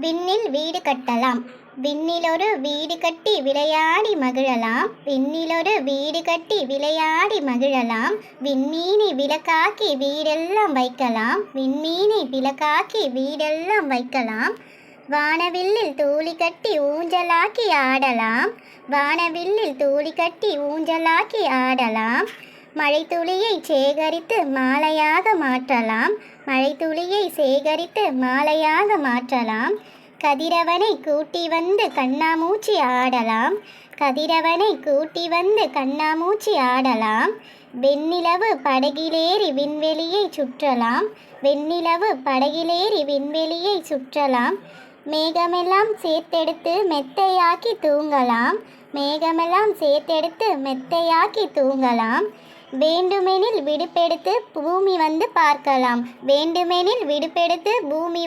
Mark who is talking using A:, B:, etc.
A: விண்ணில் வீடு கட்டலாம். விண்ணிலொரு வீடு கட்டி விளையாடி மகிழலாம். விண்ணிலொரு வீடு கட்டி விளையாடி மகிழலாம். விண்மீனை விளக்காக்கி வீடெல்லாம் வைக்கலாம். விண்மீனை விளக்காக்கி வீடெல்லாம் வைக்கலாம். வானவில்லில் தூளி கட்டி ஊஞ்சலாக்கி ஆடலாம். வானவில்லில் தூளி கட்டி ஊஞ்சலாக்கி ஆடலாம். மழைத்துளியை சேகரித்து மாலையாக மாற்றலாம். மழைத்துளியை சேகரித்து மாலையாக மாற்றலாம். கதிரவனை கூட்டி வந்து கண்ணாமூச்சி ஆடலாம். கதிரவனை கூட்டி வந்து கண்ணாமூச்சி ஆடலாம். வெண்ணிலவு படகிலேறி விண்வெளியை சுற்றலாம். வெண்ணிலவு படகிலேறி விண்வெளியை சுற்றலாம். மேகமெல்லாம் சேர்த்தெடுத்து மெத்தையாக்கி தூங்கலாம். மேகமெல்லாம் சேர்த்தெடுத்து மெத்தையாக்கி தூங்கலாம். வேண்டுமெனில் விடுப்பெடுத்து பூமி வந்து பார்க்கலாம். வேண்டுமெனில் விடுப்பெடுத்து பூமி